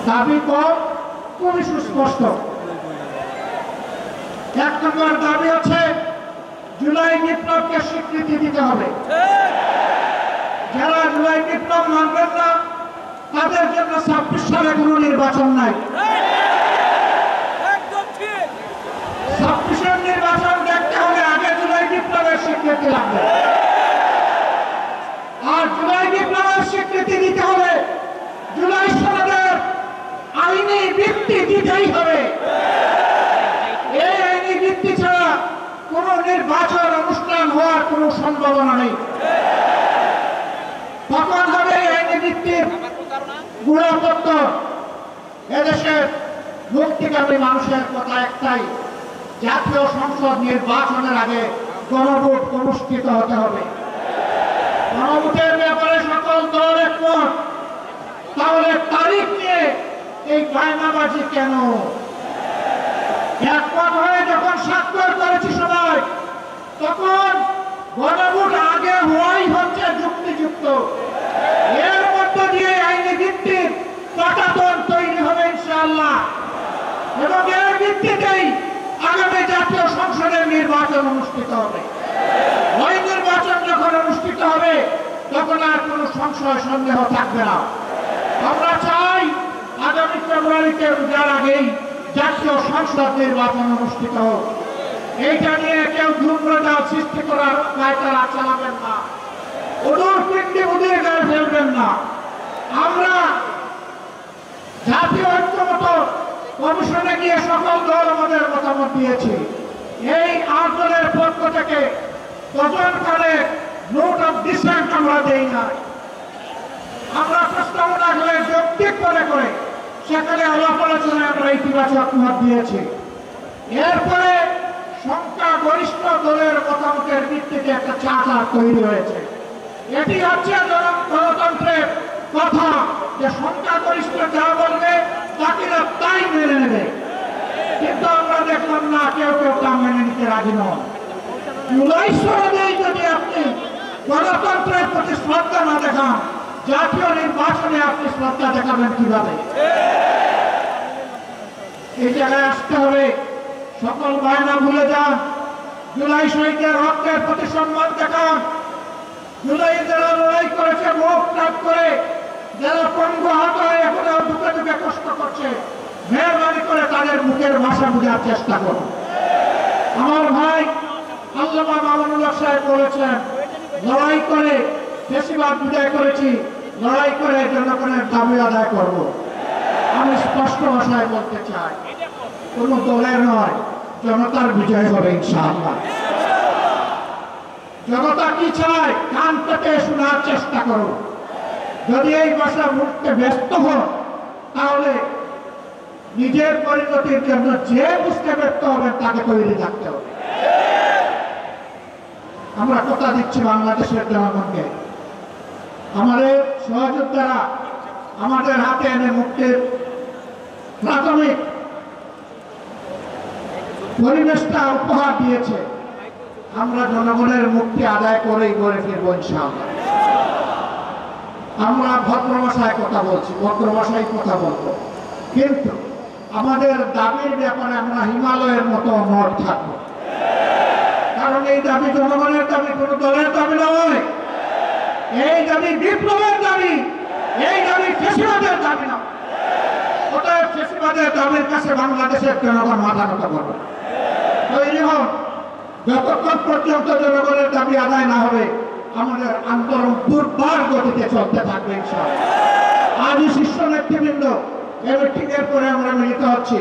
দাবি খুবই সুস্পষ্ট। 1 নম্বর দাবি হচ্ছে জুলাই বিপ্লবকে স্বীকৃতি দিতে হবে। যারা জুলাই বিপ্লব মানবেন না তাদের জন্য 26 সালে কোনো নির্বাচন নাই। 26-এর নির্বাচন দেখতে হলে আগে জুলাই বিপ্লবের স্বীকৃতি লাগবে। আর জুলাই বিপ্লবের স্বীকৃতি দিতে হলে জুলাই সনদের আইনি ভিত্তি দিতেই হবে। এই আইনি ভিত্তি ছাড়া কোন নির্বাচন অনুষ্ঠান হওয়ার কোন সম্ভাবনা নেই। তখন হবে আইনি ভিত্তির গুণাপত্র। এদেশের মুক্তিকামী মানুষের কথা একটাই, জাতীয় সংসদ নির্বাচনের আগে গণভোট অনুষ্ঠিত হতে হবে। গণভোটের ব্যাপারে সকল দল একমত। তাহলে তারিখ নিয়ে এই গায়নাবাজি কেন? একমত হয়ে যখন স্বাক্ষর করেছি সবাই, তখন গণভোট আগে হওয়াই হচ্ছে যুক্তিযুক্ত। এর মধ্য দিয়ে আইনি ভিত্তির পটাতন তৈরি হবে ইনশাআল্লাহ, এবং এর ভিত্তিতেই আগামী জাতীয় সংসদের নির্বাচন অনুষ্ঠিত হবে। ওই নির্বাচন যখন অনুষ্ঠিত হবে তখন আর কোনো সংশয় সন্দেহ থাকবে না। আমরা চাই আগামী ফেব্রুয়ারিতে রোজার আগেই জাতীয় সংসদ নির্বাচন অনুষ্ঠিত হোক। এইটা নিয়ে কেউ ধূম্রজাল সৃষ্টি করার পায়তারা চালাবেন না, ওদের পিণ্ডি ওদের গায়ে ফেলবেন না। আমরা জাতীয় ঐক্যমত কমিশনে গিয়ে সকল দল আমাদের মতামত দিয়েছি। এই 8 দলের পক্ষ থেকে তদন্তকালে নোট অফ ডিসেন্ট আমরা দেই না। আমরা প্রস্তাবনা হলে যৌক্তিক করে সেখানে আলাপ আলোচনায় আমরা ইতিবাচক মত দিয়েছি। এরপরে সংখ্যাগরিষ্ঠ দলের মতামতের ভিত্তিতে একটা চার্টার তৈরি হয়েছে। এটি হচ্ছে গণতন্ত্রের কথা, যে সংখ্যাগরিষ্ঠ যা বলবে বাকিরা তাই মেনে নেবে। কিন্তু আমরা দেখলাম না, কেউ তা মেনে নিতে রাজি নন। জুলাই সনদেই যদি আপনি গণতন্ত্রের প্রতি শ্রদ্ধা না দেখান, জাতীয় নির্বাচনে আপনি শ্রদ্ধা দেখাবেন কিভাবে? এই জায়গায় আসতে হবে। সকল বায়না ভুলে যান। জুলাই শহীদের রক্তের প্রতি সম্মান দেখান। জুলাই যারা লড়াই করেছে মুখ ত্যাগ করে, যারা পঙ্গু আহত হয়ে এখনো দুঃখে দুঃখে কষ্ট করছে, মেহরবানি করে তাদের মুখের ভাষা বোঝার চেষ্টা করুন। আমার ভাই আল্লামা মামুনুল্লাহ সাহেব বলেছেন, লড়াই করে বেশিরভাগ বিদায় করেছি, লড়াই করে জনগণের দাবি আদায় করব। আমি স্পষ্ট ভাষায় বলতে চাই, কোন দলের নয়, জনতার বিজয় হবে ইনশাআল্লাহ। জনতা কি চায় কান পেতে শোনার চেষ্টা করো। যদি এই ভাষা মুখতে ব্যস্ত হন, তাহলে নিজের পরিণতির জন্য যে বুঝতে ব্যর্থ হবেন তাকে তৈরি থাকতে হবে। আমরা কথা দিচ্ছি বাংলাদেশের জনগণকে, আমাদের সহযোদ্ধারা আমাদের হাতে এনে মুক্তির প্রাথমিক পরিবেশটা উপহার দিয়েছে। আমরা জনগণের মুক্তি আদায় করেই গড়ে ফিরবো ইনশাআল্লাহ। আমরা ভদ্র ভাষায় কথা বলছি, ভদ্র ভাষায় কথা বলবো, কিন্তু আমাদের দাবির ব্যাপারে আমরা হিমালয়ের মতো অনড় থাকবো। কারণ এই দাবি জনগণের দাবি, কোন দলের দাবি নয়। এই দাবি বিপ্লবের দাবি, এই দাবি ফ্যাসিবাদের দাবি না। অতএব ফ্যাসিবাদের দাবির কাছে বাংলাদেশের জনগণ মাথা নত করবে। তৈরি হোক। যতক্ষণ পর্যন্ত জনগণের দাবি আদায় না হবে, আমাদের আন্দোলন দুর্বার গতিতে চলতে থাকবে ইনশাআল্লাহ। আজই শীর্ষ নেতৃবৃন্দ এই মিটিংয়ের পরে আমরা মিলিত হচ্ছি।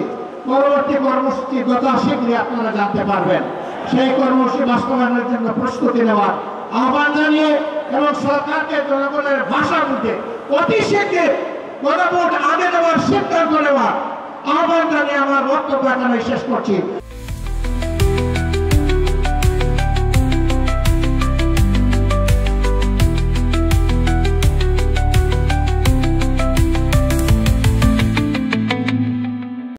পরবর্তী কর্মসূচি যথাশীঘ্রই আপনারা জানতে পারবেন। সেই কর্মসূচি বাস্তবায়নের জন্য প্রস্তুতি নেওয়ার আহ্বান জানিয়ে এবং সরকারকে জনগণের ভাষার মধ্যে অতি শীঘ্র গণভোট আগে দেওয়ার সিদ্ধান্ত নেওয়ার আহ্বান জানিয়ে আমার বক্তব্য এখানে শেষ করছি।